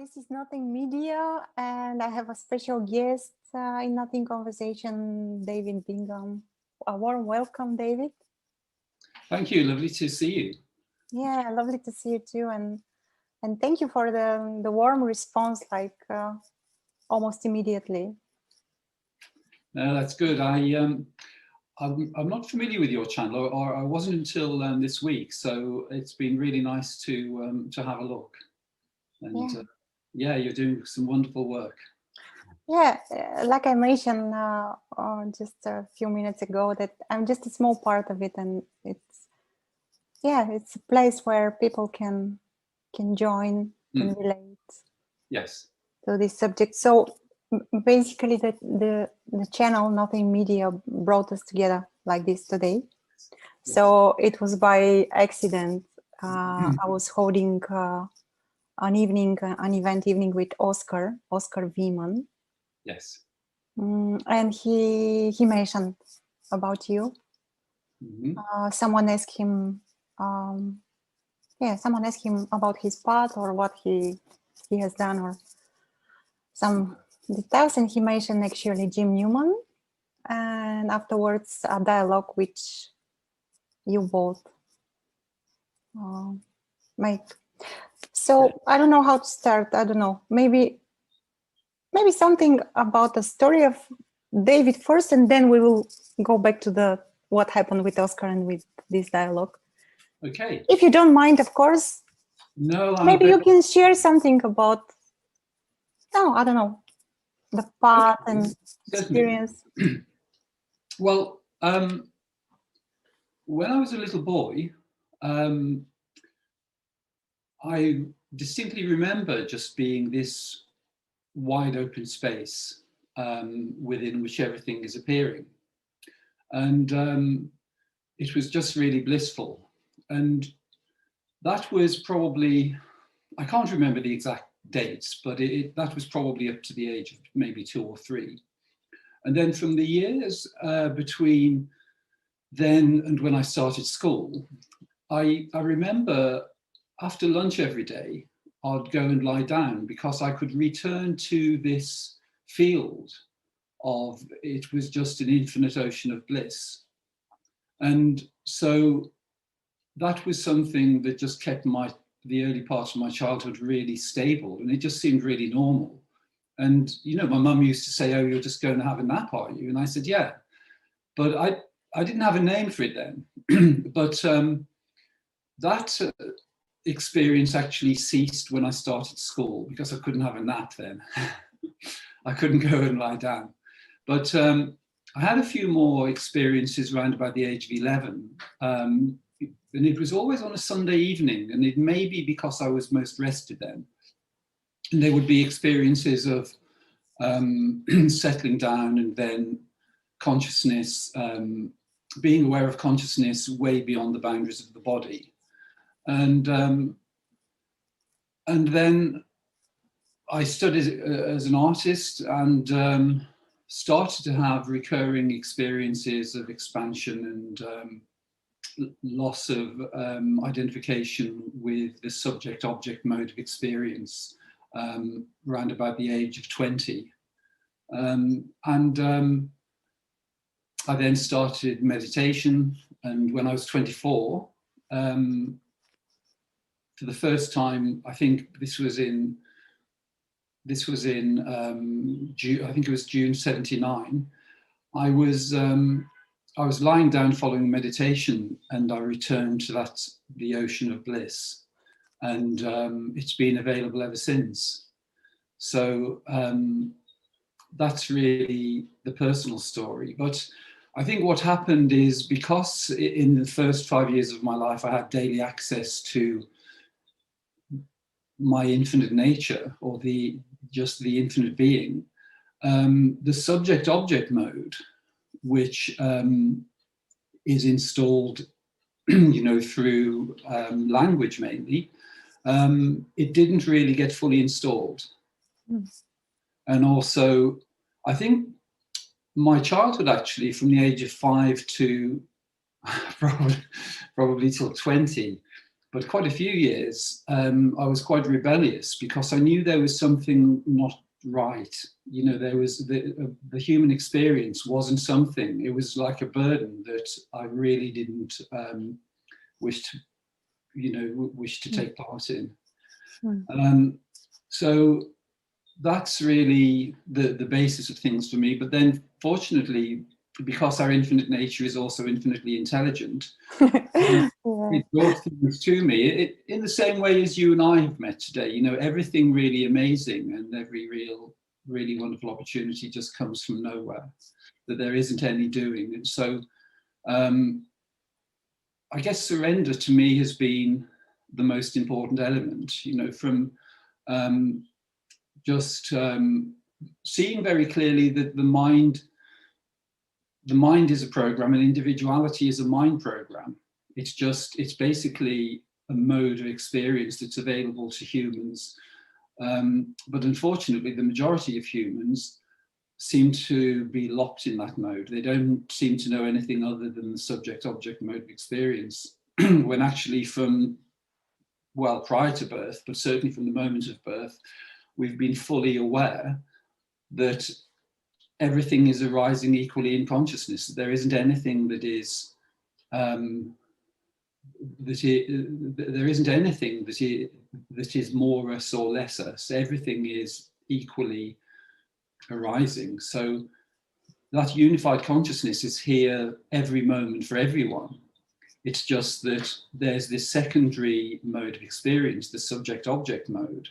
This is Nothing Media, and I have a special guest in Nothing Conversation, David Bingham. A warm welcome, David. Thank you. Lovely to see you. Yeah, lovely to see you too, and thank you for the warm response, like almost immediately. No, that's good. I'm not familiar with your channel, or I wasn't until this week. So it's been really nice to have a look. And yeah, you're doing some wonderful work. Yeah, like I mentioned just a few minutes ago, that I'm just a small part of it, and it's a place where people can join, can relate. Yes. To this subject. So basically, the channel Nothing Media brought us together like this today. So it was by accident. I was holding an event evening with Oscar Wieman. Yes. And he mentioned about you. Someone asked him, someone asked him about his path or what he has done, or some details, and he mentioned actually Jim Newman, and afterwards a dialogue which you both make. So I don't know how to start. I don't know. Maybe something about the story of David first, and then we will go back to what happened with Oscar and with this dialogue. Okay. If you don't mind, of course. No. Maybe you can share something about. No, I don't know. The path and experience. Well, when I was a little boy, I distinctly remember just being this wide open space within which everything is appearing. And it was just really blissful. And that was probably, I can't remember the exact dates, but that was probably up to the age of maybe 2 or 3. And then from the years between then and when I started school, I remember after lunch every day, I'd go and lie down because I could return to this field of, it was just an infinite ocean of bliss. And so that was something that just kept the early part of my childhood really stable, and it just seemed really normal. And, you know, my mum used to say, "Oh, you're just going to have a nap, are you?" And I said, "Yeah." But I didn't have a name for it then. But that experience actually ceased when I started school because I couldn't have a nap then. I couldn't go and lie down. But I had a few more experiences around about the age of 11. And it was always on a Sunday evening, and it may be because I was most rested then. And there would be experiences of settling down, and then consciousness, being aware of consciousness way beyond the boundaries of the body. And then I studied as an artist, and started to have recurring experiences of expansion and loss of identification with the subject-object mode of experience around about the age of 20. I then started meditation, and when I was 24, for the first time, I think this was in June, I think it was June 79. I was lying down following meditation, and I returned to the ocean of bliss, and it's been available ever since. So that's really the personal story. But I think what happened is, because in the first 5 years of my life I had daily access to my infinite nature, or just the infinite being, the subject-object mode, which is installed, you know, through language mainly, it didn't really get fully installed. And also, I think my childhood, actually, from the age of 5 to probably till 20, but quite a few years, I was quite rebellious because I knew there was something not right. You know, there was the human experience wasn't something. It was like a burden that I really didn't wish to take part in. So that's really the basis of things for me. But then, fortunately, because our infinite nature is also infinitely intelligent, it brought things to me in the same way as you and I have met today. You know, everything really amazing and every really wonderful opportunity just comes from nowhere, that there isn't any doing. And so I guess surrender to me has been the most important element, you know, from just seeing very clearly that the mind is a program and individuality is a mind program. It's basically a mode of experience that's available to humans. But unfortunately, the majority of humans seem to be locked in that mode. They don't seem to know anything other than the subject-object mode of experience, when actually prior to birth, but certainly from the moment of birth, we've been fully aware that everything is arising equally in consciousness. There isn't anything there isn't anything that is more us or less us. Everything is equally arising. So that unified consciousness is here every moment for everyone. It's just that there's this secondary mode of experience, the subject-object mode,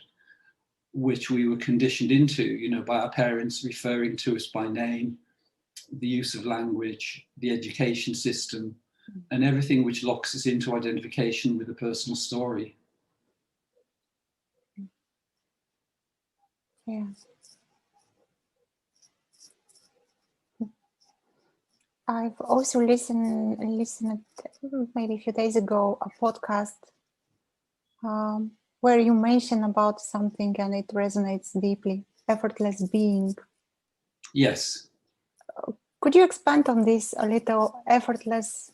which we were conditioned into, you know, by our parents referring to us by name, the use of language, the education system, and everything which locks us into identification with a personal story. Yeah. I've also listened maybe a few days ago a podcast where you mention about something and it resonates deeply. Effortless being. Yes. Could you expand on this a little? Effortless.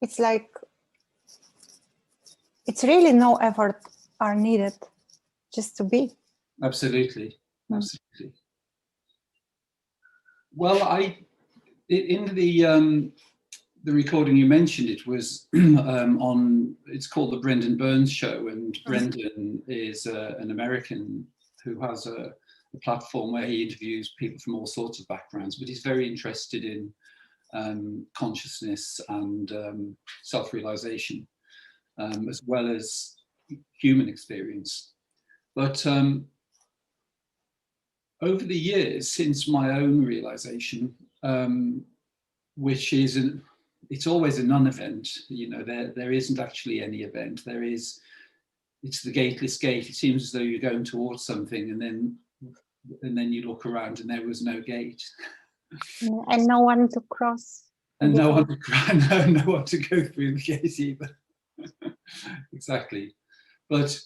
It's like it's really no effort are needed just to be. Absolutely. Absolutely. Well, in the recording you mentioned, it was it's called the Brendan Burns Show, and Brendan is an American who has a platform where he interviews people from all sorts of backgrounds, but he's very interested in consciousness and self-realization, as well as human experience. But over the years, since my own realization, which is it's always a non-event, you know, there isn't actually any event. It's the gateless gate. It seems as though you're going towards something and then you look around and there was no gate. And no one to cross. And no one to go through the gate either. Exactly. But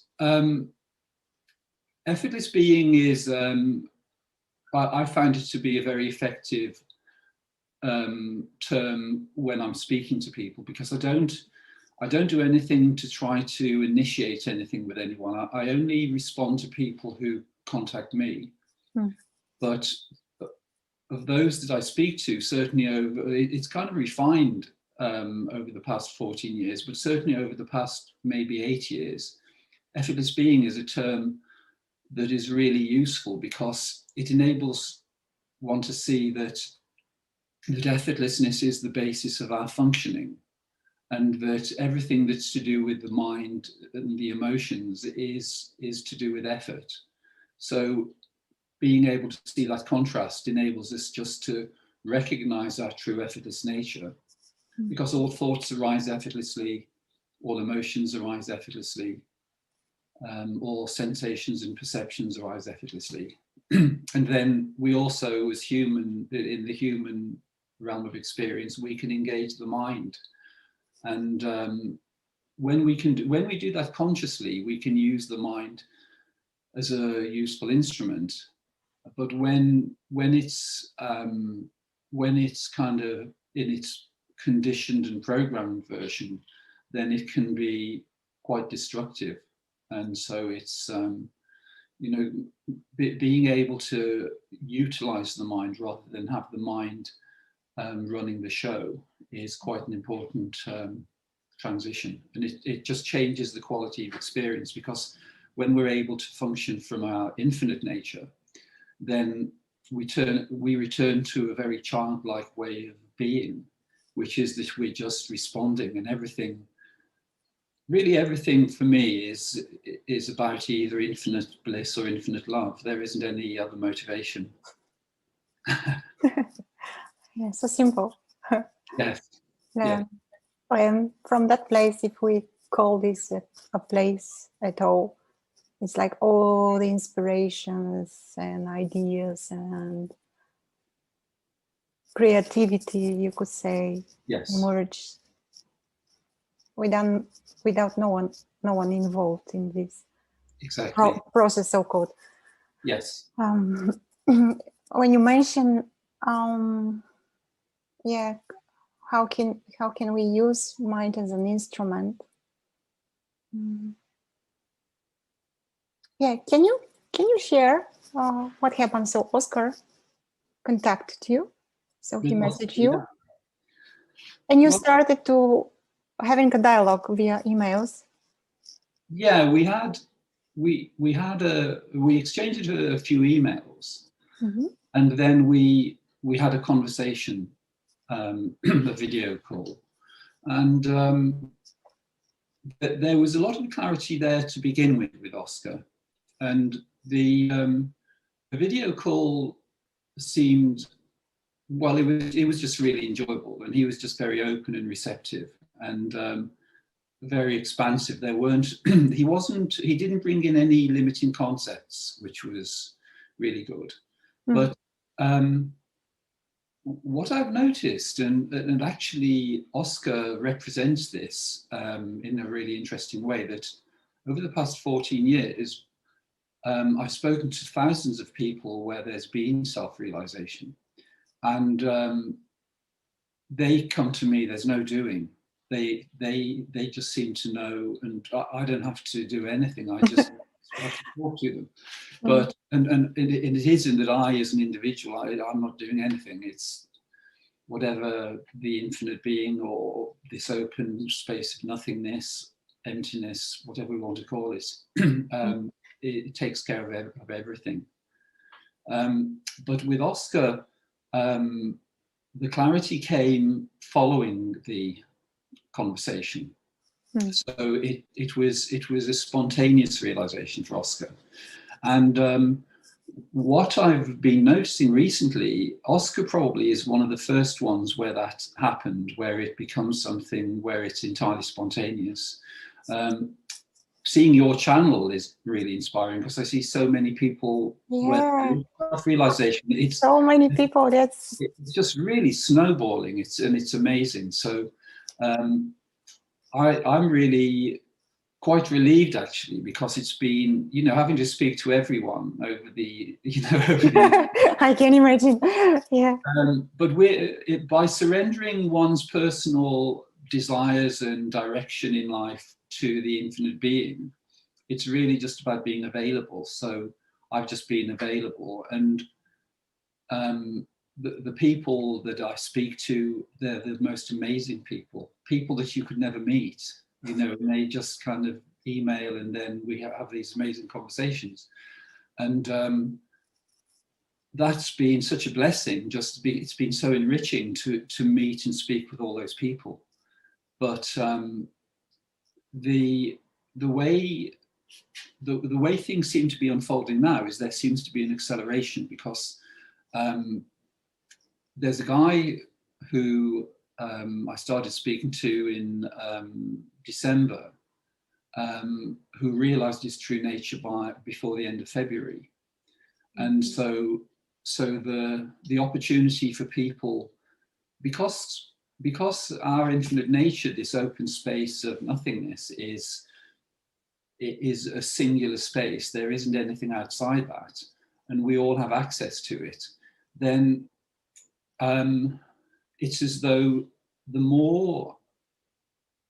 effortless being is, I found it to be a very effective term when I'm speaking to people, because I don't do anything to try to initiate anything with anyone. I only respond to people who contact me. But of those that I speak to, certainly it's kind of refined over the past 14 years, but certainly over the past maybe 8 years, effortless being is a term that is really useful because it enables one to see that effortlessness is the basis of our functioning, and that everything that's to do with the mind and the emotions is to do with effort. So being able to see that contrast enables us just to recognize our true effortless nature, because all thoughts arise effortlessly, all emotions arise effortlessly, all sensations and perceptions arise effortlessly. And then we also, as human, in the human realm of experience, we can engage the mind. And when we do that consciously, we can use the mind as a useful instrument. But when it's kind of in its conditioned and programmed version, then it can be quite destructive. And so it's, you know, being able to utilize the mind rather than have the mind running the show is quite an important transition. And it just changes the quality of experience, because when we're able to function from our infinite nature, then we return to a very childlike way of being, which is that we're just responding, and everything, really everything for me is about either infinite bliss or infinite love. There isn't any other motivation. Yeah, so simple. Yes. Yeah. And from that place, if we call this a place at all, it's like all the inspirations and ideas and creativity, you could say, Yes. emerge without no one involved in this Exactly. process, so called. Yes. When you mention, yeah, how can we use mind as an instrument? Yeah, can you share what happened? So Oscar contacted you, so he messaged you, and you started to having a dialogue via emails. Yeah, we exchanged a few emails, and then we had a conversation, a video call, and there was a lot of clarity there to begin with Oscar, and the video call seemed, well, it was just really enjoyable, and he was just very open and receptive, and very expansive. There weren't, he didn't bring in any limiting concepts, which was really good. But what I've noticed, and actually Oscar represents this in a really interesting way, that over the past 14 years, I've spoken to thousands of people where there's been self-realization, and they come to me, there's no doing. They just seem to know, and I don't have to do anything. I just have to talk to them. But and it isn't that I, as an individual, I'm not doing anything. It's whatever the infinite being or this open space of nothingness, emptiness, whatever we want to call it, it takes care of everything. But with Oscar, the clarity came following the conversation. So it was a spontaneous realization for Oscar. And what I've been noticing recently, Oscar probably is one of the first ones where that happened, where it becomes something where it's entirely spontaneous. Seeing your channel is really inspiring, because I see so many people where self-realization, it's so many people, it's just really snowballing. It's amazing. So I'm really quite relieved, actually, because it's been, having to speak to everyone over the, I can imagine. Yeah. But by surrendering one's personal desires and direction in life to the infinite being, it's really just about being available. So I've just been available, and the people that I speak to, they're the most amazing people that you could never meet, and they just kind of email, and then we have these amazing conversations. And that's been such a blessing. It's been so enriching to meet and speak with all those people. But the way things seem to be unfolding now is there seems to be an acceleration, because there's a guy who I started speaking to in December, who realized his true nature before the end of February. And so the opportunity for people, because our infinite nature, this open space of nothingness, is a singular space, there isn't anything outside that, and we all have access to it, then it's as though the more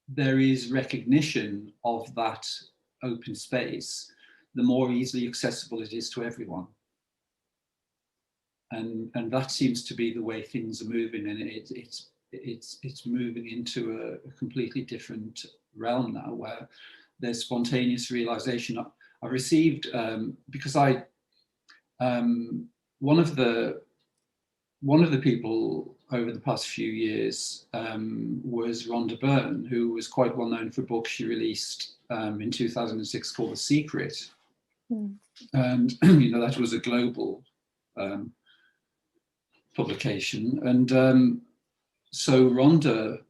there is recognition of that open space, the more easily accessible it is to everyone. And that seems to be the way things are moving, and it's moving into a completely different realm now, where there's spontaneous realization. I received because one of the people over the past few years was Rhonda Byrne, who was quite well known for a book she released in 2006 called The Secret. And that was a global publication. And so Rhonda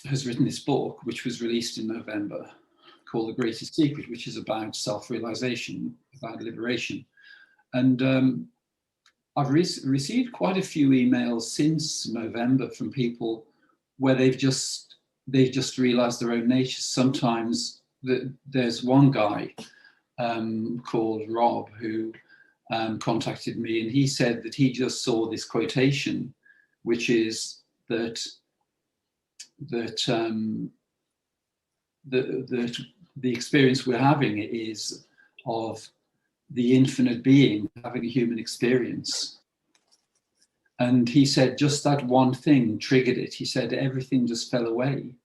has written this book, which was released in November, called The Greatest Secret, which is about self-realization, about liberation. And I've received quite a few emails since November from people where they've just realized their own nature. Sometimes there's one guy called Rob who contacted me, and he said that he just saw this quotation, which is that the experience we're having is of the infinite being having a human experience. And he said just that one thing triggered it. He said everything just fell away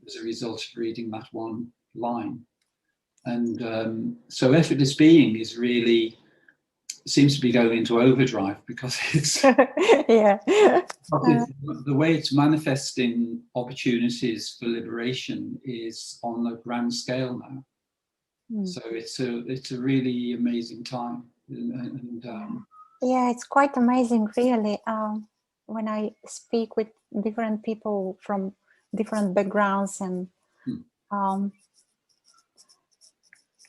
as a result of reading that one line. And so effortless being is really seems to be going into overdrive, because it's yeah. The way it's manifesting opportunities for liberation is on a grand scale now. So it's a really amazing time, and yeah, it's quite amazing, really. When I speak with different people from different backgrounds, and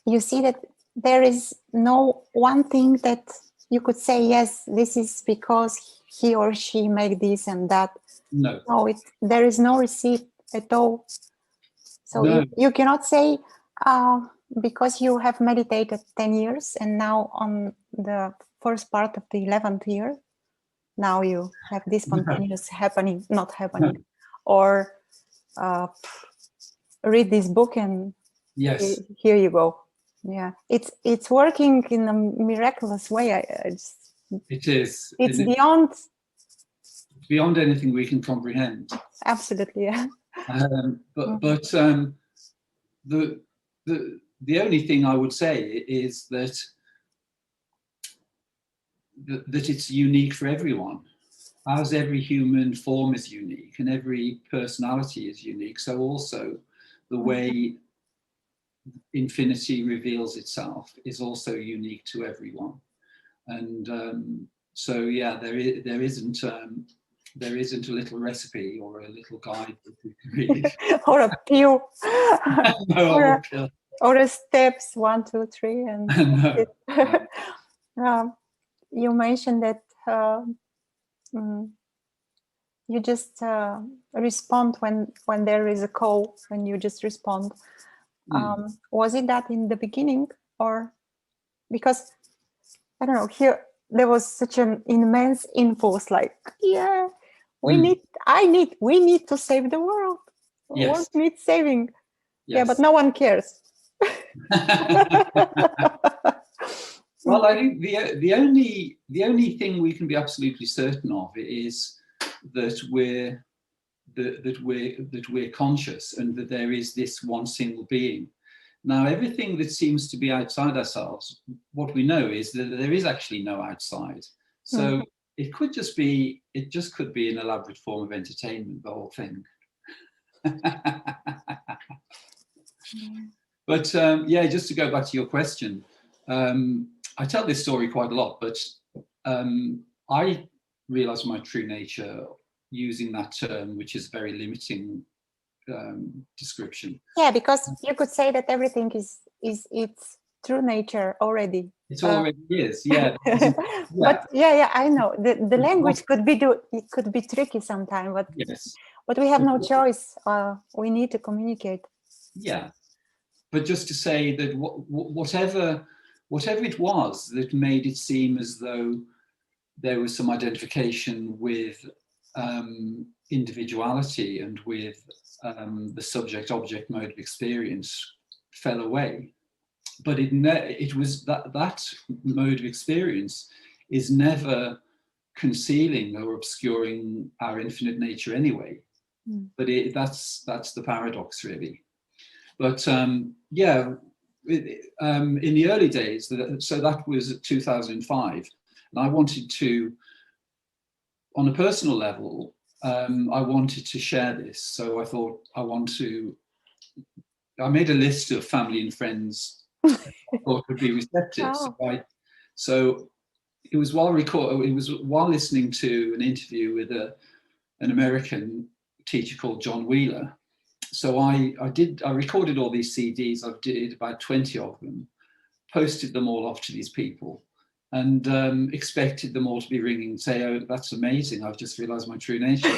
you see that there is no one thing that you could say, yes, this is because he or she made this and that. No, there is no receipt at all. So no. you cannot say, because you have meditated 10 years and now on the first part of the 11th year, now you have this spontaneous not happening, or read this book and yes, here you go. Yeah, it's working in a miraculous way. it is. It's beyond anything we can comprehend. Absolutely, yeah. But the only thing I would say is that it's unique for everyone. As every human form is unique and every personality is unique, so also the way infinity reveals itself is also unique to everyone. And so yeah, there isn't a little recipe or a little guide that we can read. Or a pill. No, or a steps 1, 2, 3, and no. You mentioned that you just respond when there is a call, and you just respond. Was it that in the beginning, or because I don't know, here there was such an immense impulse, like, yeah, we need to save the world. The world needs saving. Yes. Yeah, but no one cares. Well, I think the only thing we can be absolutely certain of is that we're conscious, and that there is this one single being. Now, everything that seems to be outside ourselves, what we know is that there is actually no outside. So it just could be an elaborate form of entertainment, the whole thing. But yeah, just to go back to your question, I tell this story quite a lot, but I realized my true nature using that term, which is very limiting description. Yeah, because you could say that everything is its true nature already. It already is, yeah. But yeah, I know the language could be tricky sometimes, but yes, but we have no choice. We need to communicate. Yeah, but just to say that whatever it was that made it seem as though there was some identification with individuality and with the subject-object mode of experience fell away. But it was that mode of experience is never concealing or obscuring our infinite nature anyway. But that's the paradox, really. But yeah, in the early days, so that was 2005, and I wanted to, on a personal level, I wanted to share this. So I thought I made a list of family and friends I thought would be receptive. Oh. So it was while listening to an interview with an American teacher called John Wheeler. So I recorded all these CDs. I did about 20 of them, posted them all off to these people, and expected them all to be ringing and say, "Oh, that's amazing! I've just realised my true nature."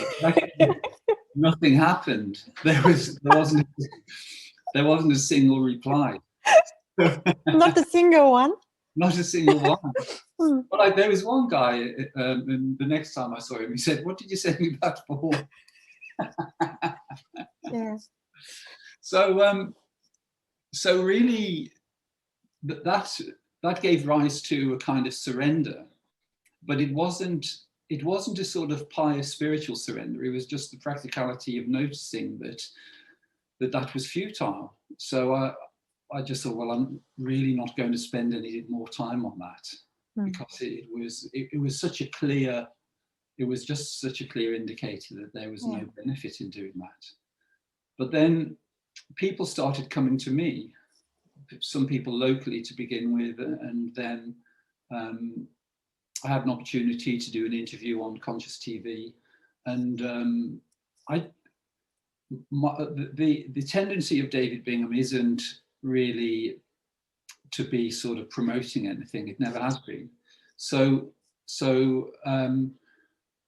Nothing happened. There wasn't a single reply. Not a single one. Not a single one. But there was one guy, and the next time I saw him, he said, "What did you send me that for?" Yeah. So really, that gave rise to a kind of surrender, but it wasn't a sort of pious spiritual surrender. It was just the practicality of noticing that was futile. So I just thought, well, I'm really not going to spend any more time on that, because it was such a clear. It was just such a clear indicator that there was no benefit in doing that. But then people started coming to me, some people locally to begin with, and then I had an opportunity to do an interview on Conscious TV, and the tendency of David Bingham isn't really to be sort of promoting anything. It never has been. So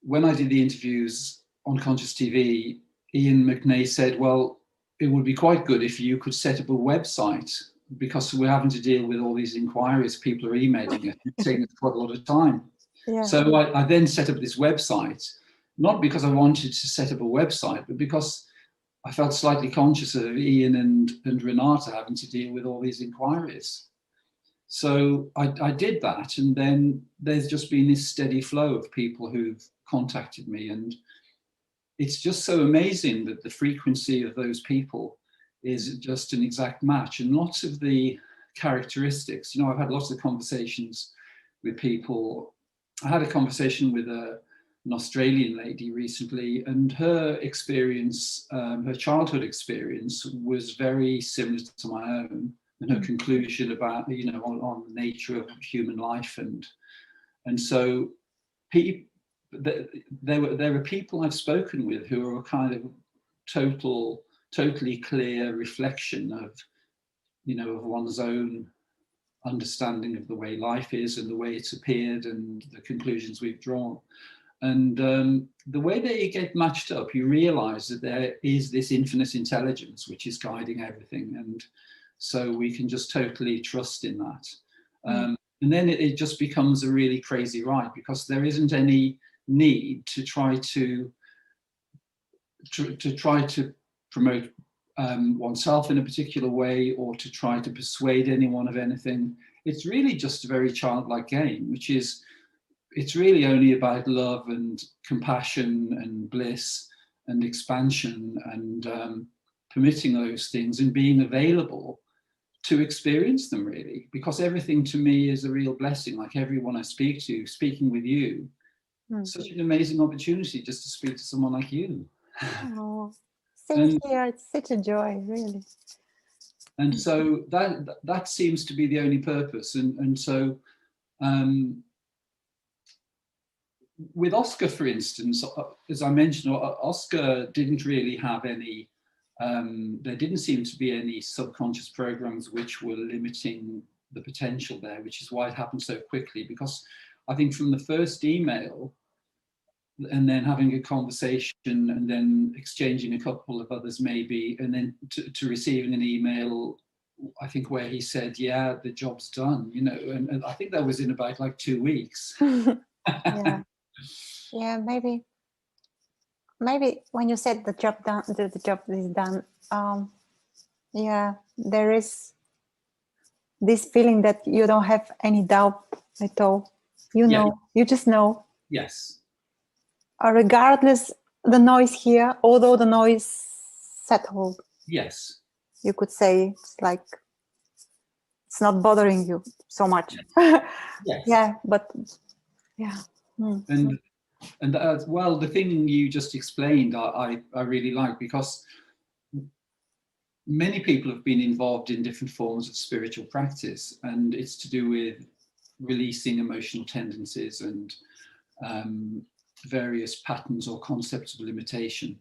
when I did the interviews on Conscious TV, Ian McNay said, well, it would be quite good if you could set up a website, because we're having to deal with all these inquiries. People are emailing us. It's taking quite a lot of time. Yeah. So I then set up this website, not because I wanted to set up a website, but because I felt slightly conscious of Ian and Renata having to deal with all these inquiries. So I did that, and then there's just been this steady flow of people who've contacted me, and it's just so amazing that the frequency of those people is just an exact match, and lots of the characteristics. I've had lots of conversations with people. I had a conversation with an Australian lady recently, and her experience, her childhood experience, was very similar to my own, and her conclusion about on the nature of human life, and so there are people I've spoken with who are a kind of totally clear reflection of one's own understanding of the way life is and the way it's appeared and the conclusions we've drawn. And the way they get matched up, you realize that there is this infinite intelligence which is guiding everything, and so we can just totally trust in that. And then it just becomes a really crazy ride, because there isn't any need to try to promote oneself in a particular way, or to try to persuade anyone of anything. It's really just a very childlike game, it's really only about love and compassion and bliss and expansion, and permitting those things and being available to experience them, really, because everything to me is a real blessing. Like everyone I speak to, speaking with you, such an amazing opportunity just to speak to someone like you. Oh, same here. It's such a joy, really. And so that seems to be the only purpose. And so with Oscar, for instance, as I mentioned, Oscar didn't really have any, there didn't seem to be any subconscious programs which were limiting the potential there, which is why it happened so quickly. Because I think from the first email, and then having a conversation, and then exchanging a couple of others maybe, and then to receiving an email, I think, where he said, yeah, the job's done, and I think that was in about like 2 weeks. Yeah, maybe maybe when you said the job done, the job is done, yeah, there is this feeling that you don't have any doubt at all. You Yeah. know, you just know. Yes. Regardless the noise here, although the noise settled, Yes. you could say it's like it's not bothering you so much. Yes. Yeah, but yeah. And well, the thing you just explained, I really like, because many people have been involved in different forms of spiritual practice, and it's to do with releasing emotional tendencies and various patterns or concepts of limitation.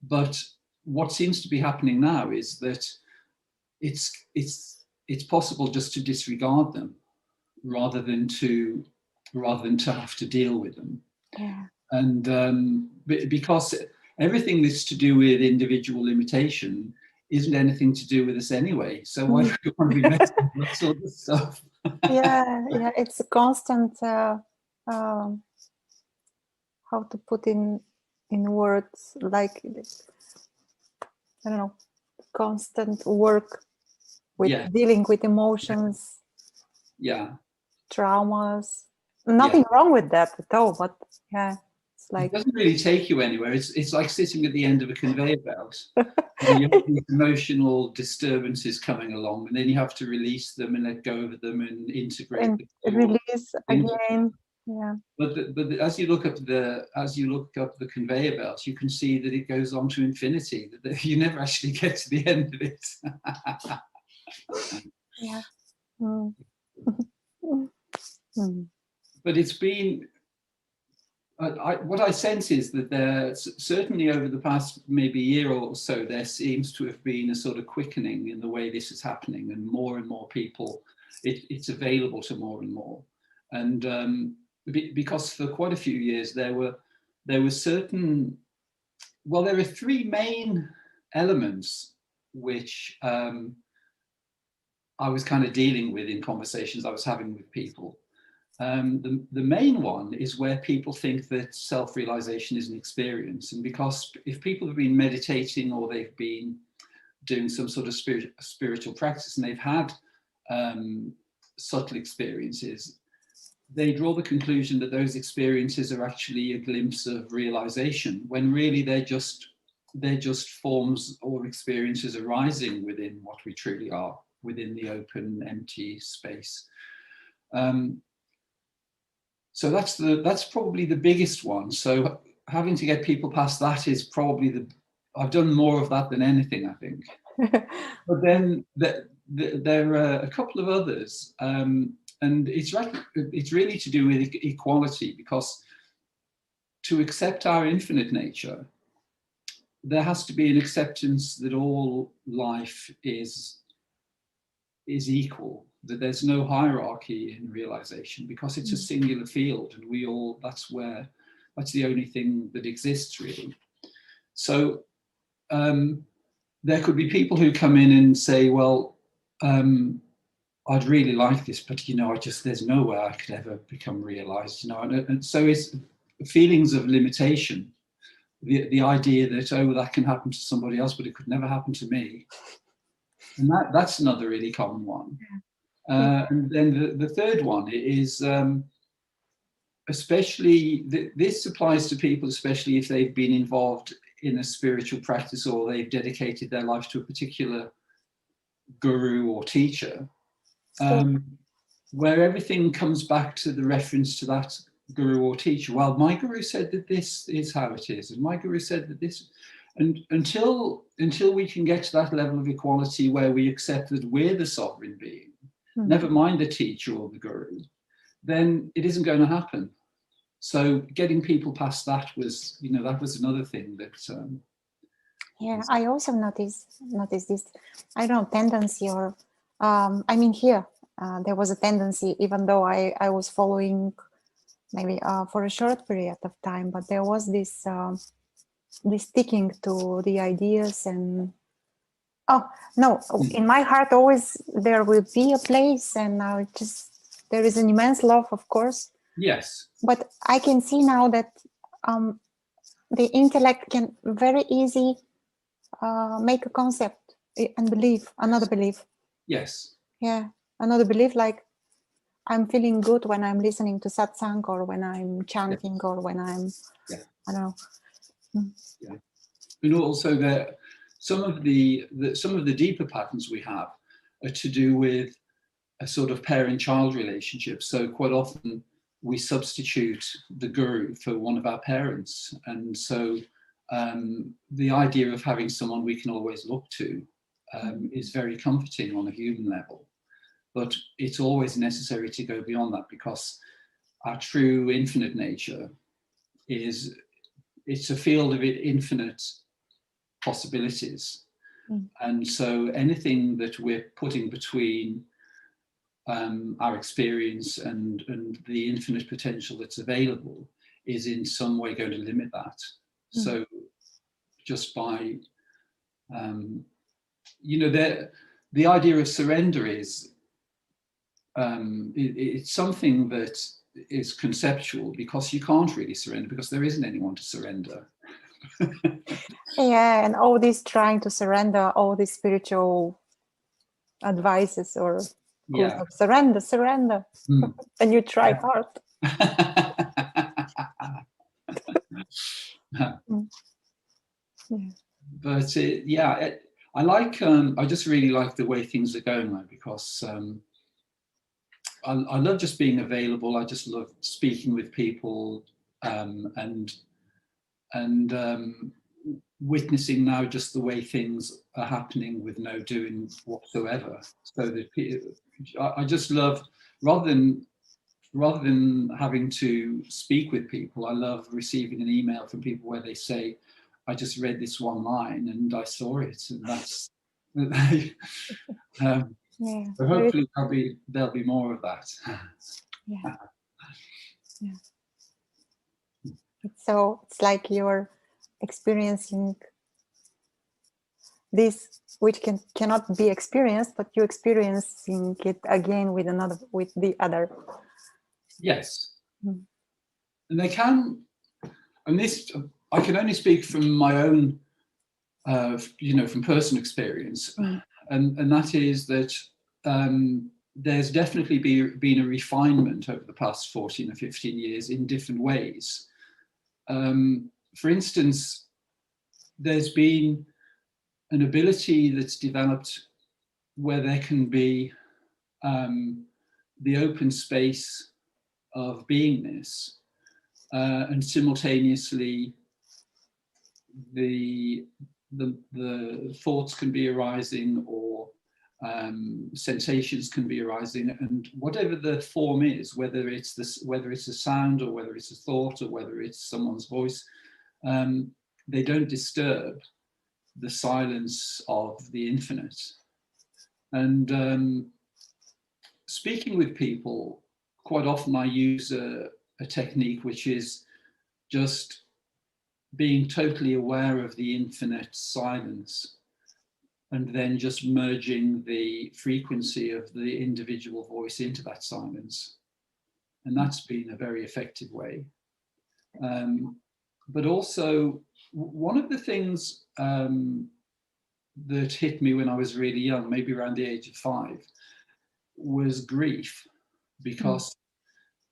But what seems to be happening now is that it's possible just to disregard them rather than to have to deal with them. Yeah. And because everything that's to do with individual limitation isn't anything to do with us anyway. So why do we want to be messing with that sort of stuff? Yeah, it's a constant. How to put in words, like, I don't know, constant work with dealing with emotions, traumas. Nothing wrong with that at all, but yeah, it's like, it doesn't really take you anywhere. It's like sitting at the end of a conveyor belt. And you have these emotional disturbances coming along, and then you have to release them and let go of them and integrate and them. release again. Yeah. But as you look up the conveyor belt, you can see that it goes on to infinity. That you never actually get to the end of it. Yeah. But it's been. What I sense is that there, certainly over the past maybe year or so, there seems to have been a sort of quickening in the way this is happening, and more people, it's available to more and more. And because for quite a few years there were certain, well, there are three main elements which I was kind of dealing with in conversations I was having with people. The main one is where people think that self-realization is an experience. And because if people have been meditating or they've been doing some sort of spiritual practice and they've had subtle experiences, they draw the conclusion that those experiences are actually a glimpse of realization, when really they're just forms or experiences arising within what we truly are, within the open, empty space. So that's probably the biggest one. So having to get people past that is probably I've done more of that than anything, I think. But then there are a couple of others, and it's really to do with equality, because to accept our infinite nature, there has to be an acceptance that all life is equal, that there's no hierarchy in realization, because it's a singular field, and that's the only thing that exists, really. So there could be people who come in and say, well, I'd really like this, but there's no way I could ever become realized, and so it's feelings of limitation, the idea that, oh, that can happen to somebody else, but it could never happen to me. And that's another really common one. And then the third one is, especially, this applies to people, especially if they've been involved in a spiritual practice or they've dedicated their life to a particular guru or teacher, where everything comes back to the reference to that guru or teacher. Well, my guru said that this is how it is, and my guru said that this. And until we can get to that level of equality where we accept that we're the sovereign being, never mind the teacher or the guru, then it isn't going to happen. So getting people past that was, that was another thing that. Yeah, I also noticed this, I don't know, tendency, or here there was a tendency, even though I was following maybe for a short period of time, but there was this sticking to the ideas, and in my heart always there will be a place, and there is an immense love, of course. Yes. But I can see now that the intellect can very easy make a concept and belief, another belief. Yes. Yeah, another belief, like I'm feeling good when I'm listening to satsang, or when I'm chanting, or when I'm, I don't know. Yeah. And also that some of the deeper patterns we have are to do with a sort of parent-child relationship. So quite often we substitute the guru for one of our parents. And so the idea of having someone we can always look to is very comforting on a human level. But it's always necessary to go beyond that, because our true infinite nature is, it's a field of infinite possibilities. And so anything that we're putting between our experience and the infinite potential that's available is in some way going to limit that. So just by, you know, the idea of surrender is, it's something that is conceptual, because you can't really surrender, because there isn't anyone to surrender. Yeah, and all this trying to surrender, all these spiritual advices or of surrender, and you try hard. But I like. I just really like the way things are going now, because I love just being available. I just love speaking with people, and witnessing now just the way things are happening with no doing whatsoever. So that I just love, rather than having to speak with people, I love receiving an email from people where they say, I just read this one line and I saw it, and that's so hopefully there'll be more of that. So it's like you're experiencing this, which cannot be experienced, but you're experiencing it again with the other. Yes. And they can, and this, I can only speak from my own, from personal experience, and that is that there's definitely been a refinement over the past 14 or 15 years in different ways. For instance, there's been an ability that's developed where there can be the open space of beingness, and simultaneously the thoughts can be arising, or sensations can be arising, and whatever the form is, whether it's a sound, or whether it's a thought, or whether it's someone's voice, they don't disturb the silence of the infinite. And speaking with people, quite often I use a technique which is just being totally aware of the infinite silence, and then just merging the frequency of the individual voice into that silence. And that's been a very effective way. But also, one of the things that hit me when I was really young, maybe around the age of 5, was grief. Because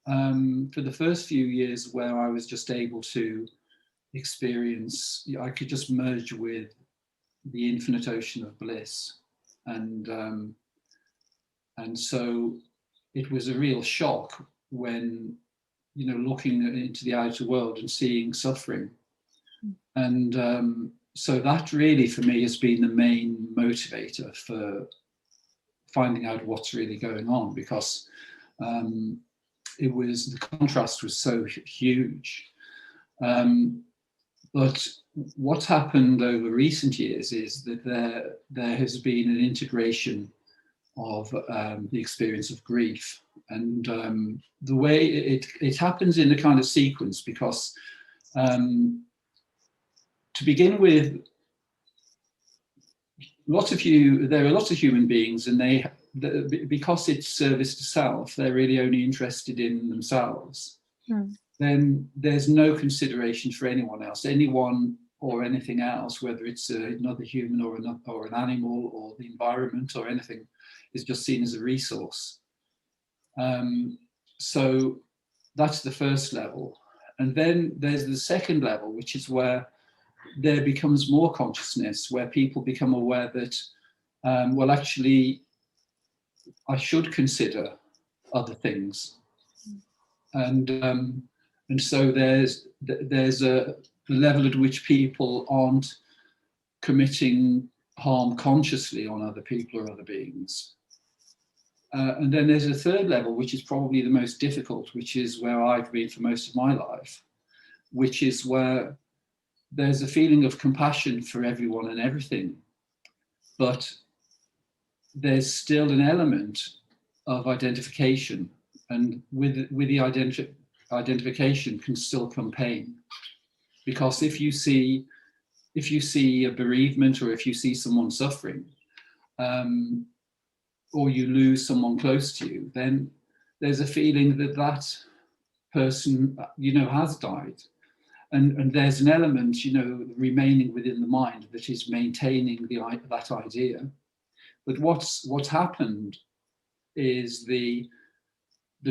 for the first few years where I was just able to experience, I could just merge with the infinite ocean of bliss, and so it was a real shock when, looking into the outer world and seeing suffering, and so that really for me has been the main motivator for finding out what's really going on, because the contrast was so huge. But what's happened over recent years is that there has been an integration of the experience of grief, and the way it happens in a kind of sequence, because to begin with, there are lots of human beings, and because it's service to self, they're really only interested in themselves. then there's no consideration for anyone else, anyone or anything else, whether it's another human or an animal or the environment or anything, is just seen as a resource. So that's the first level. And then there's the second level, which is where there becomes more consciousness, where people become aware that, well, actually, I should consider other things. And so there's a level at which people aren't committing harm consciously on other people or other beings. And then there's a third level, which is probably the most difficult, which is where I've been for most of my life, which is where there's a feeling of compassion for everyone and everything, but there's still an element of identification, and with the identification can still come pain, because if you see a bereavement, or if you see someone suffering, or you lose someone close to you, then there's a feeling that that person, has died. And there's an element, remaining within the mind that is maintaining that idea. But what's happened is the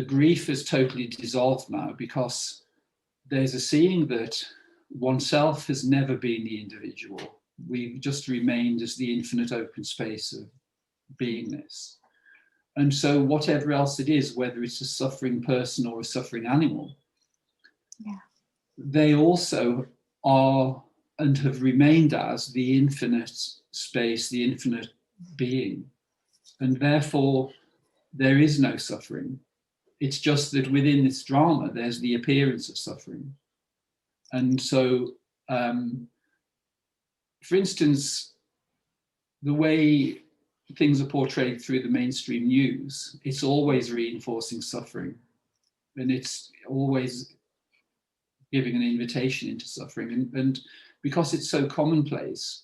grief is totally dissolved now, because there's a seeing that oneself has never been the individual. We've just remained as the infinite open space of beingness. And so whatever else it is, whether it's a suffering person or a suffering animal, they also are and have remained as the infinite space, the infinite being. And therefore, there is no suffering. It's just that within this drama, there's the appearance of suffering. And so, for instance, the way things are portrayed through the mainstream news, it's always reinforcing suffering. And it's always giving an invitation into suffering. And because it's so commonplace,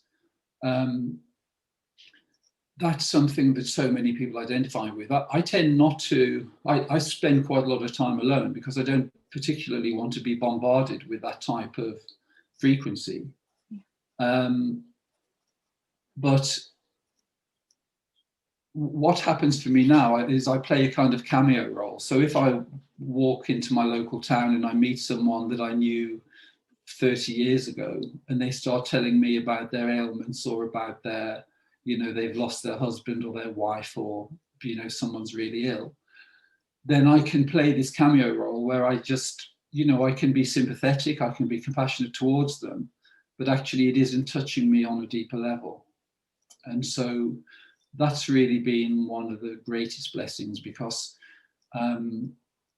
that's something that so many people identify with. I tend not to, I spend quite a lot of time alone, because I don't particularly want to be bombarded with that type of frequency. But what happens for me now is I play a kind of cameo role. So if I walk into my local town and I meet someone that I knew 30 years ago, and they start telling me about their ailments, or about their, they've lost their husband or their wife, or, someone's really ill, then I can play this cameo role where I just, I can be sympathetic, I can be compassionate towards them, but actually it isn't touching me on a deeper level. And so that's really been one of the greatest blessings, because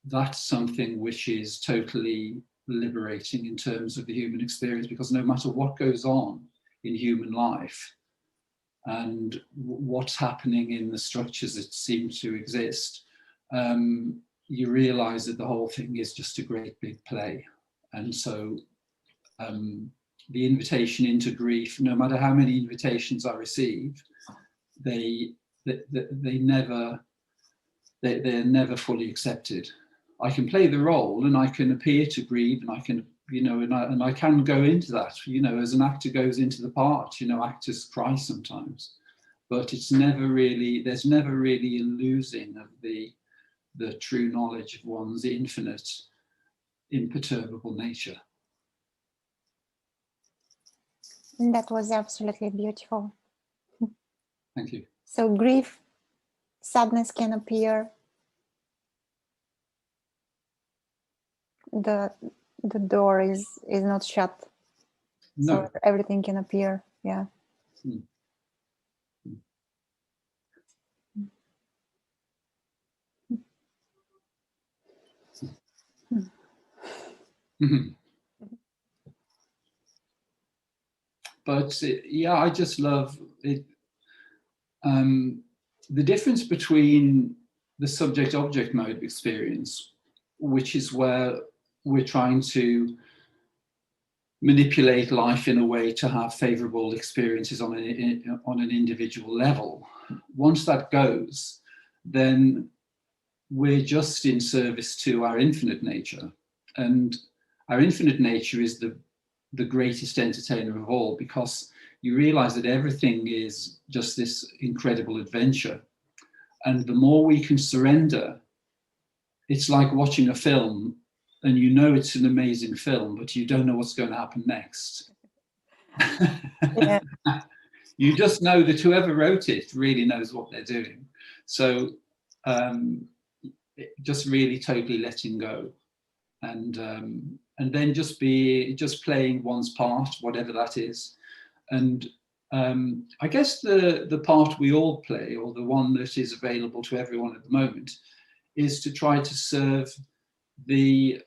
that's something which is totally liberating in terms of the human experience, because no matter what goes on in human life and what's happening in the structures that seem to exist, you realize that the whole thing is just a great big play. And so the invitation into grief, no matter how many invitations I receive, they're never fully accepted. I can play the role and I can appear to grieve, and I can, and I can go into that, as an actor goes into the part, actors cry sometimes, but it's never really, there's never really a losing of the true knowledge of one's infinite, imperturbable nature. And that was absolutely beautiful. Thank you. So grief, sadness can appear. The door is not shut. No. So everything can appear. Yeah. But I just love it. The difference between the subject-object mode of experience, which is where we're trying to manipulate life in a way to have favorable experiences on an individual level. Once that goes, then we're just in service to our infinite nature. And our infinite nature is the greatest entertainer of all, because you realize that everything is just this incredible adventure. And the more we can surrender, it's like watching a film and you know it's an amazing film, but you don't know what's going to happen next. Yeah. You just know that whoever wrote it really knows what they're doing. So just really totally letting go, and then just playing one's part, whatever that is. And I guess the part we all play, or the one that is available to everyone at the moment, is to try to serve the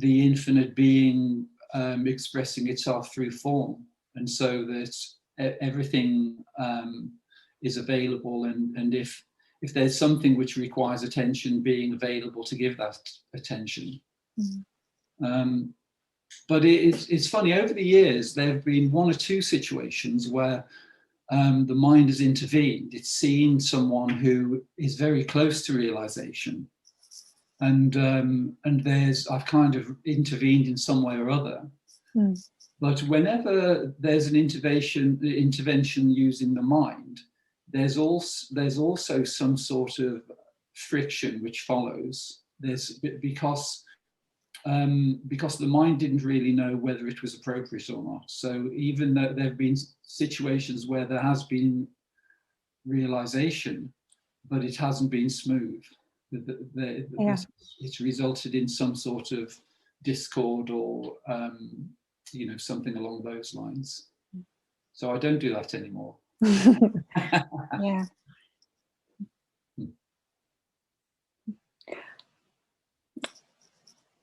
infinite being expressing itself through form, and so that everything is available, and if there's something which requires attention, being available to give that attention. Mm. But it's funny, over the years there have been one or two situations where the mind has intervened. It's seen someone who is very close to realization, and I've kind of intervened in some way or other. Mm. But whenever there's an intervention using the mind, there's also some sort of friction which follows. Because the mind didn't really know whether it was appropriate or not. So even though there have been situations where there has been realization, but it hasn't been smooth. It's resulted in some sort of discord, or something along those lines. So I don't do that anymore. Yeah.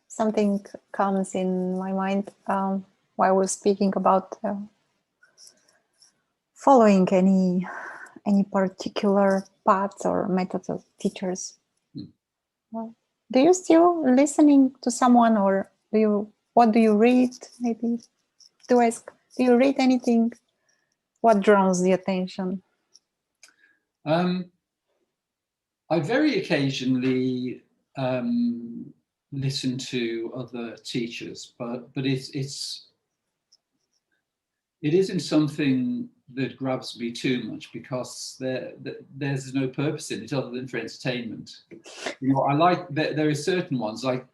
Something comes in my mind while I was speaking about following any particular paths or methods of teachers. Well, do you still listening to someone, or what do you read? Maybe to ask, do you read anything? What draws the attention? I very occasionally listen to other teachers, but it isn't something that grabs me too much, because there's no purpose in it other than for entertainment. I like there are certain ones, like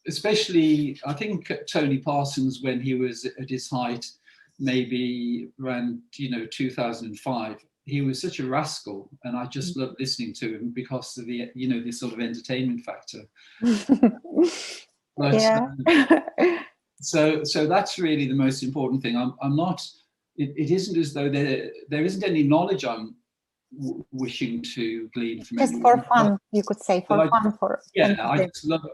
especially I think Tony Parsons, when he was at his height, maybe around 2005, he was such a rascal, and I just loved listening to him because of the this sort of entertainment factor. But yeah. So that's really the most important thing. I'm not. It isn't as though there isn't any knowledge I'm wishing to glean from just anyone. For fun, you could say, for fun.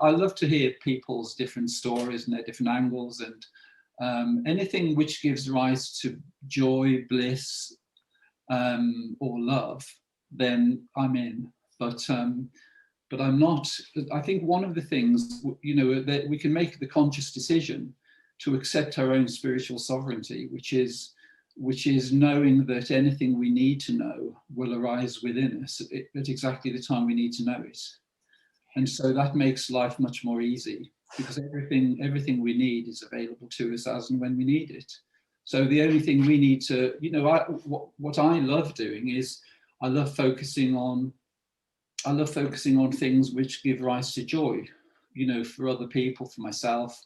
I love to hear people's different stories and their different angles, and anything which gives rise to joy, bliss, or love, then I'm in. But I'm not. I think one of the things, that we can make the conscious decision to accept our own spiritual sovereignty, which is knowing that anything we need to know will arise within us at exactly the time we need to know it. And so that makes life much more easy, because everything we need is available to us as and when we need it. So the only thing we need to, what I love doing is I love focusing on things which give rise to joy, for other people, for myself.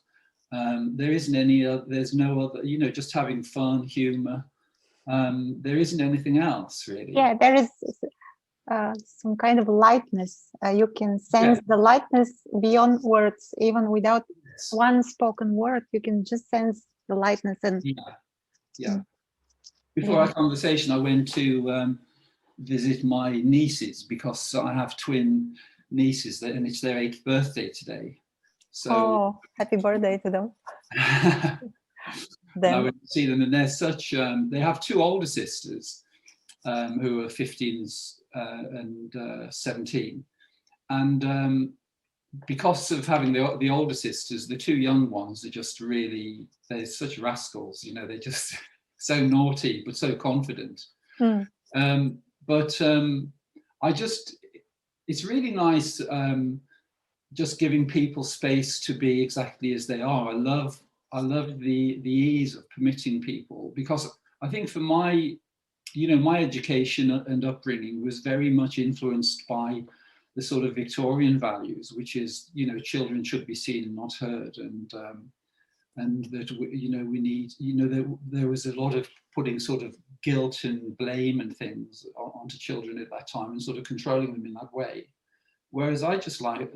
There isn't any other, there's no other, just having fun, humor. There isn't anything else really. Yeah, there is some kind of lightness. You can sense the lightness beyond words, even without one spoken word. You can just sense the lightness. And before our conversation, I went to visit my nieces, because I have twin nieces, and it's their 8th birthday today. So happy birthday to them. I went to see them, and they're such they have 2 older sisters who are 15 and 17, and because of having the older sisters, the 2 young ones are just really, they're such rascals, they're just so naughty but so confident. But it's really nice just giving people space to be exactly as they are. I love the ease of permitting people, because I think for my, my education and upbringing was very much influenced by the sort of Victorian values, which is, children should be seen and not heard, and that we need, there was a lot of putting sort of guilt and blame and things onto children at that time and sort of controlling them in that way. Whereas I just like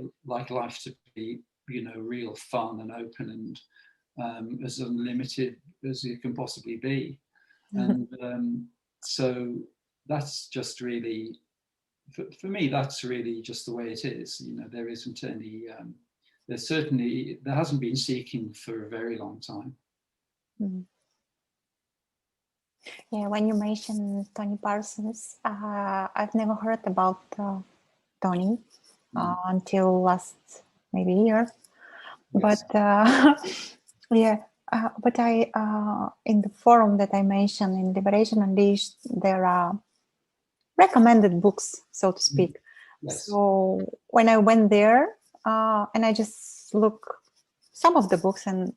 life to be, real fun and open and as unlimited as it can possibly be. And so that's just really, for me, that's really just the way it is. There isn't any, there hasn't been seeking for a very long time. Mm. Yeah, when you mentioned Tony Parsons, I've never heard about Tony until last maybe year. Yes. But yeah, but I in the forum that I mentioned in Liberation Unleashed, there are recommended books, so to speak. Yes. So when I went there and I just looked some of the books and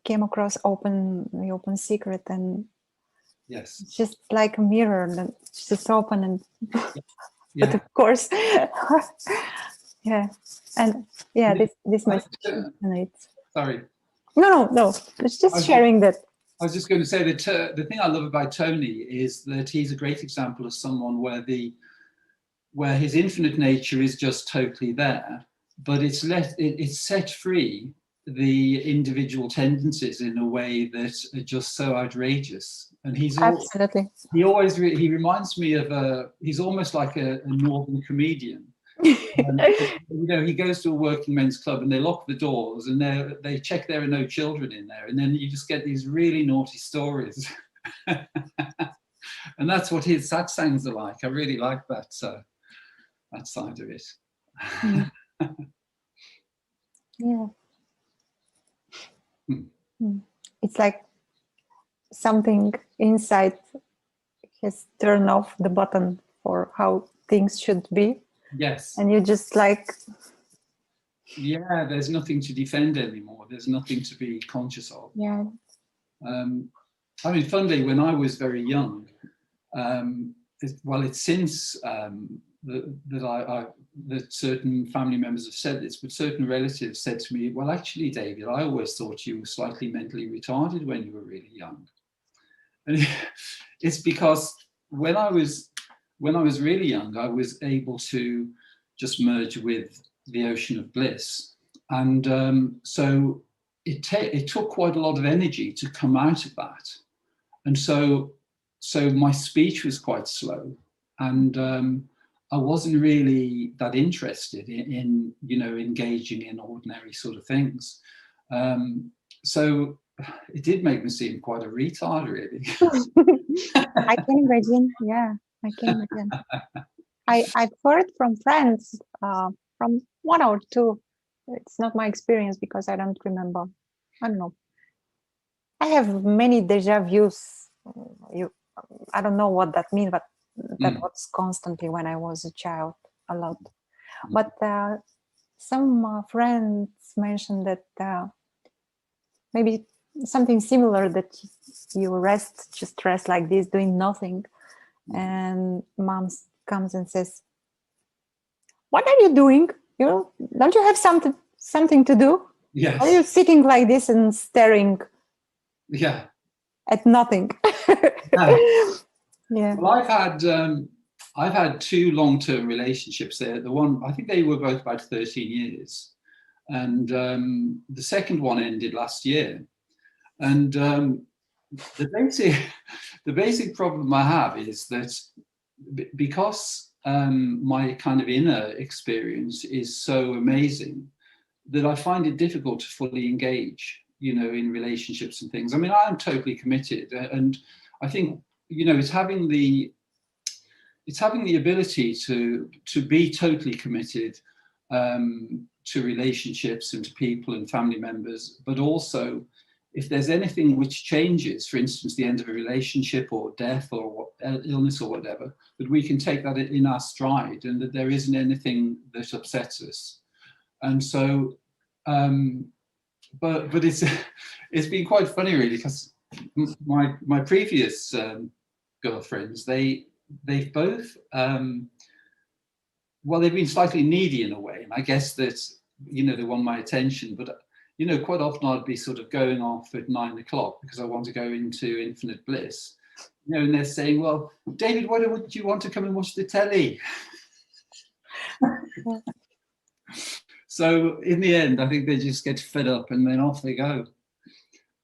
came across The Open Secret, and yes, just like a mirror, and just open and but of course yeah, and yeah, this must sorry, no, it's just sharing that. I was just going to say that the thing I love about Tony is that he's a great example of someone where his infinite nature is just totally there, but it's set free the individual tendencies in a way that are just so outrageous. And absolutely, he reminds me of he's almost like a northern comedian. He goes to a working men's club and they lock the doors and they check there are no children in there, and then you just get these really naughty stories. And that's what his satsangs are like. I really like that side of it. Yeah. It's like something inside has turned off the button for how things should be. Yes. And you just like... Yeah, there's nothing to defend anymore. There's nothing to be conscious of. Yeah. I mean, funnily, when I was very young, it's since that certain family members have said this, but certain relatives said to me, well, actually, David, I always thought you were slightly mentally retarded when you were really young. And it's because when I was really young, I was able to just merge with the ocean of bliss. And so it took quite a lot of energy to come out of that. And so my speech was quite slow, and I wasn't really that interested in engaging in ordinary sort of things. So it did make me seem quite a retard, really. I can imagine. Yeah, I can imagine. I've heard from friends, from one or two. It's not my experience because I don't remember. I don't know. I have many deja vus. I don't know what that means, but that was constantly when I was a child, a lot. But some friends mentioned that maybe something similar, that you just rest like this, doing nothing, and mom comes and says, "What are you doing? Don't you have something to do? Yes. Are you sitting like this and staring?" Yeah. At nothing. Yeah. Well, I've had two long-term relationships there. The one, I think they were both about 13 years, and the second one ended last year. And the basic problem I have is that because my kind of inner experience is so amazing, that I find it difficult to fully engage, in relationships and things. I mean, I am totally committed, and I think, it's having the ability to be totally committed to relationships and to people and family members, but also if there's anything which changes, for instance, the end of a relationship or death or illness or whatever, that we can take that in our stride, and that there isn't anything that upsets us. And so, but it's been quite funny really, because my previous girlfriends, they've both well, they've been slightly needy in a way, and I guess that, you know, they want my attention, but you know, quite often I'd be sort of going off at 9 o'clock because I want to go into infinite bliss, you know, and they're saying, well, David, why don't you want to come and watch the telly? So in the end, I think they just get fed up and then off they go.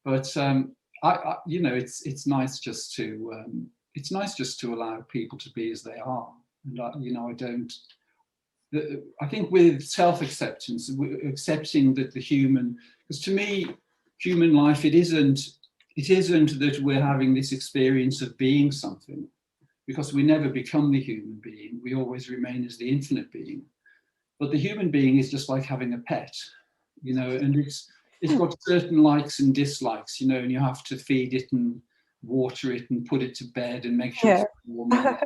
But I you know, it's nice just to allow people to be as they are, and you know, I think with self-acceptance, accepting that the human, because to me, human life, it isn't that we're having this experience of being something, because we never become the human being. We always remain as the infinite being. But the human being is just like having a pet, you know, and it's got certain likes and dislikes, you know, and you have to feed it and water it and put it to bed and make sure it's warm. And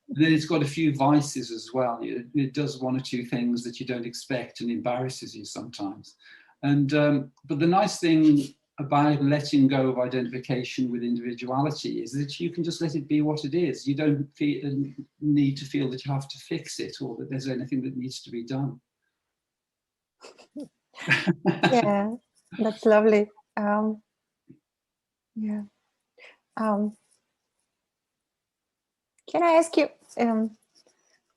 then it's got a few vices as well. It does one or two things that you don't expect and embarrasses you sometimes. And but the nice thing about letting go of identification with individuality is that you can just let it be what it is. You don't need to feel that you have to fix it or that there's anything that needs to be done. Yeah, that's lovely. Yeah. Can I ask you,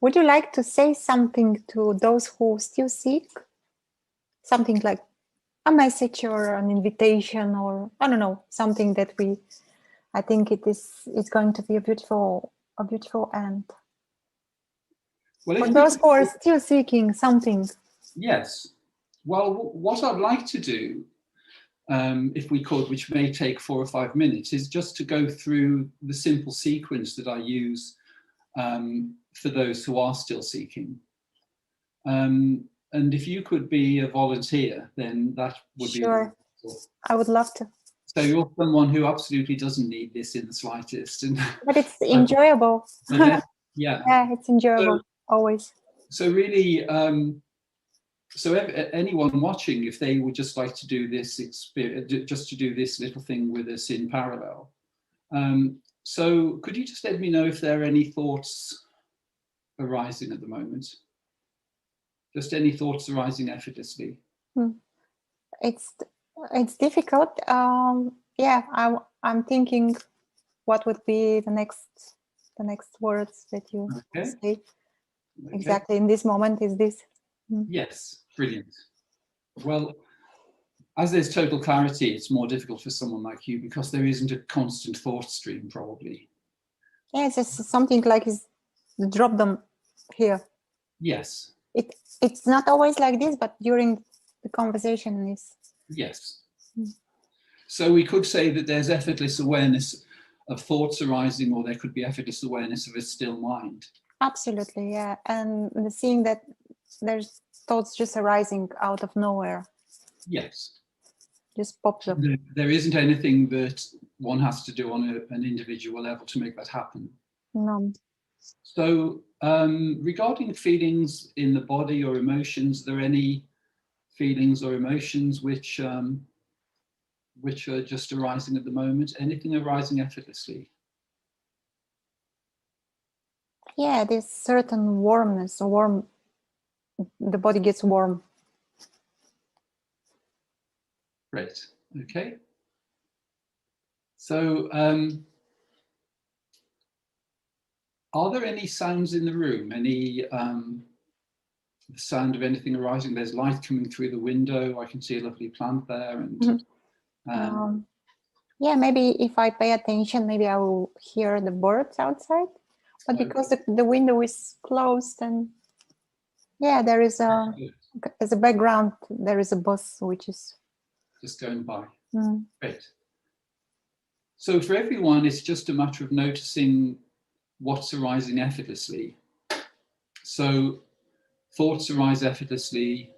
would you like to say something to those who still seek? Something like a message or an invitation, or I don't know, something that I think it's going to be a beautiful end. Well, for those who are still seeking something. Yes. Well, what I'd like to do, if we could, which may take 4 or 5 minutes, is just to go through the simple sequence that I use for those who are still seeking. And if you could be a volunteer, then that would be sure. I would love to. So you're someone who absolutely doesn't need this in the slightest, but it's enjoyable. Yeah, yeah, it's enjoyable always. So really, so anyone watching, if they would just like to do this just to do this little thing with us in parallel. So could you just let me know if there are any thoughts arising at the moment? Just any thoughts arising effortlessly? It's difficult. Yeah, I'm thinking what would be the next words that you say. Exactly in this moment is this. Yes, brilliant. Well, as there's total clarity, it's more difficult for someone like you because there isn't a constant thought stream, probably. Yes, it's something like drop them here. Yes. It's not always like this, but during the conversation is. Yes. So we could say that there's effortless awareness of thoughts arising, or there could be effortless awareness of a still mind. Absolutely, yeah. And the seeing that there's thoughts just arising out of nowhere. Yes. Just pops up. There isn't anything that one has to do on an individual level to make that happen. No. So regarding feelings in the body or emotions, are there any feelings or emotions which are just arising at the moment? Anything arising effortlessly? Yeah, there's certain warmness, the body gets warm. Great, okay. So are there any sounds in the room? Any the sound of anything arising? There's light coming through the window. I can see a lovely plant there. And yeah, maybe if I pay attention, maybe I will hear the birds outside. But because the window is closed, and yeah, there is as a background, there is a bus which is just going by. Great. So for everyone, it's just a matter of noticing what's arising effortlessly. So thoughts arise effortlessly,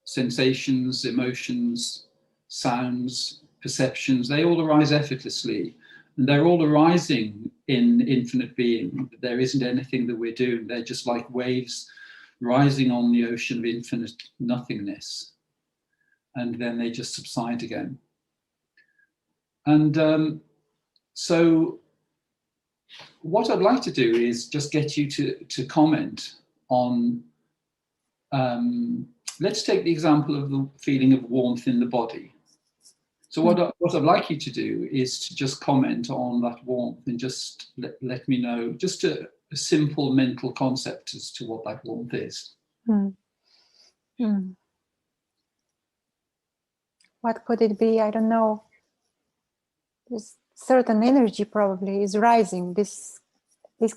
sensations, emotions, sounds, perceptions, they all arise effortlessly. And they're all arising in infinite being. There isn't anything that we're doing. They're just like waves rising on the ocean of infinite nothingness. And then they just subside again. And so what I'd like to do is just get you to comment on, let's take the example of the feeling of warmth in the body. So what I'd like you to do is to just comment on that warmth and just let me know, just a simple mental concept as to what that warmth is. What could it be? I don't know. There's certain energy probably is rising. This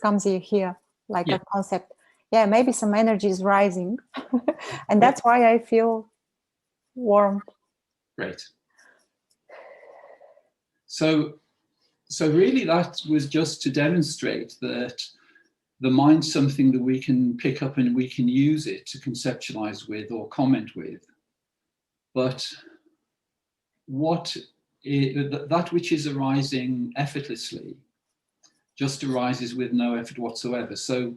comes here like a concept. Yeah, maybe some energy is rising. And that's why I feel warm. Great. So really that was just to demonstrate that the mind's something that we can pick up and we can use it to conceptualize with or comment with. But that which is arising effortlessly just arises with no effort whatsoever. So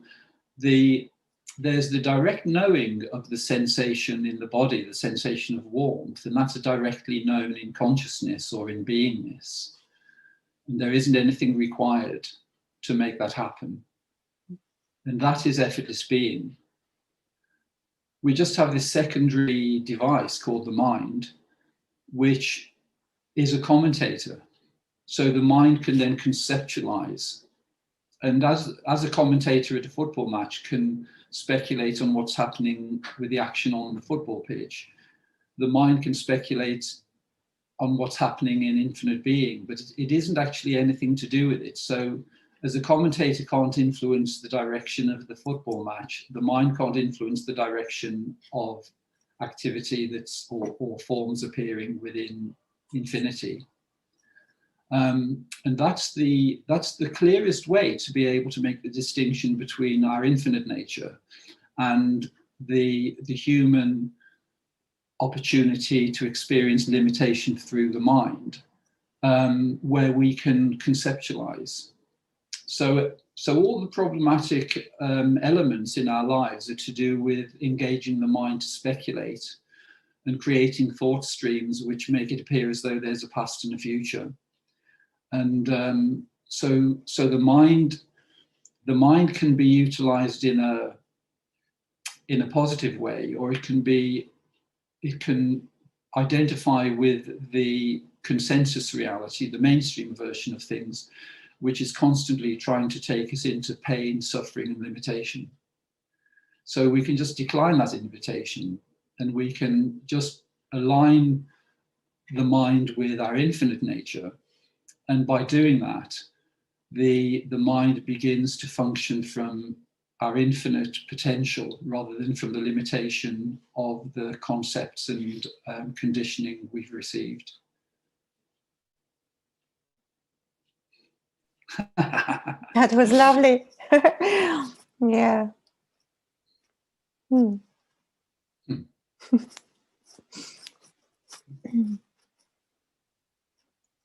there's the direct knowing of the sensation in the body, the sensation of warmth, and that's directly known in consciousness or in beingness. And there isn't anything required to make that happen. And that is effortless being. We just have this secondary device called the mind, which is a commentator. So the mind can then conceptualize. And as a commentator at a football match can speculate on what's happening with the action on the football pitch, the mind can speculate on what's happening in infinite being, but it isn't actually anything to do with it. So as a commentator can't influence the direction of the football match, the mind can't influence the direction of activity that's or forms appearing within infinity. And that's the clearest way to be able to make the distinction between our infinite nature and the human opportunity to experience limitation through the mind, where we can conceptualize. So all the problematic elements in our lives are to do with engaging the mind to speculate and creating thought streams which make it appear as though there's a past and a future. And so the mind can be utilized in a positive way, or it can identify with the consensus reality, the mainstream version of things, which is constantly trying to take us into pain, suffering, and limitation. So we can just decline that invitation, and we can just align the mind with our infinite nature. And by doing that, the mind begins to function from our infinite potential rather than from the limitation of the concepts and conditioning we've received. That was lovely. Yeah.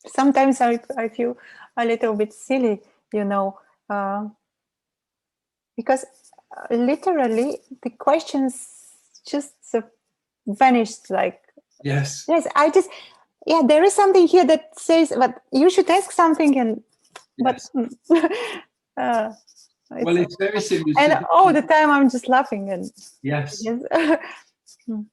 Sometimes I feel a little bit silly, because literally the questions just vanished. Like, yes, there is something here that says, but you should ask something, and yes. Well, it's very similar. And all the time I'm just laughing and yes.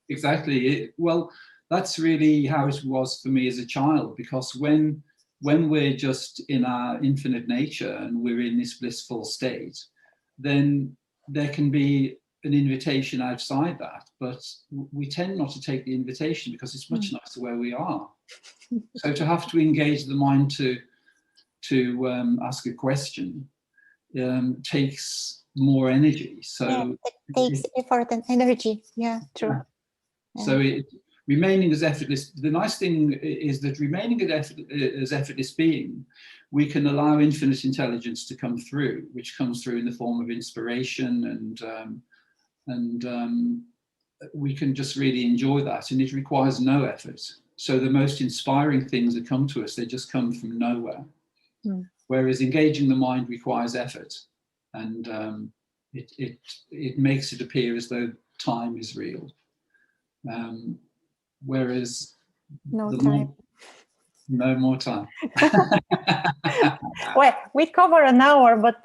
Exactly. Well, that's really how it was for me as a child, because when we're just in our infinite nature and we're in this blissful state, then there can be an invitation outside that, but we tend not to take the invitation because it's much nicer where we are. So to have to engage the mind to ask a question takes more energy. So it takes effort and energy. Yeah, true. So remaining as effortless, the nice thing is that remaining as effortless being, we can allow infinite intelligence to come through, which comes through in the form of inspiration, and we can just really enjoy that, and it requires no effort. So the most inspiring things that come to us, they just come from nowhere. Mm. Whereas engaging the mind requires effort, and it makes it appear as though time is real. Whereas No time. No more time. Well, we cover an hour, but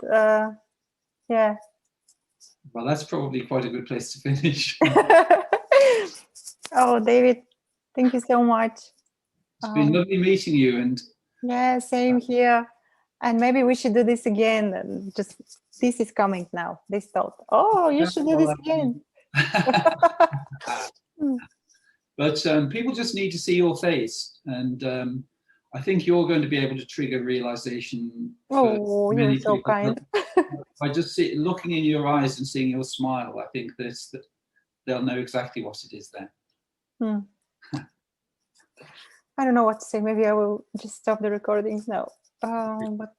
yeah. Well, that's probably quite a good place to finish. Oh, David, thank you so much. It's been lovely meeting you. And yeah, same here. And maybe we should do this again. And just this is coming now. This thought. Oh, you should do this again. But people just need to see your face, and I think you're going to be able to trigger realization. Oh, you're so people. kind. By just looking in your eyes and seeing your smile, I think that they'll know exactly what it is then. I don't know what to say. Maybe I will just stop the recordings now. But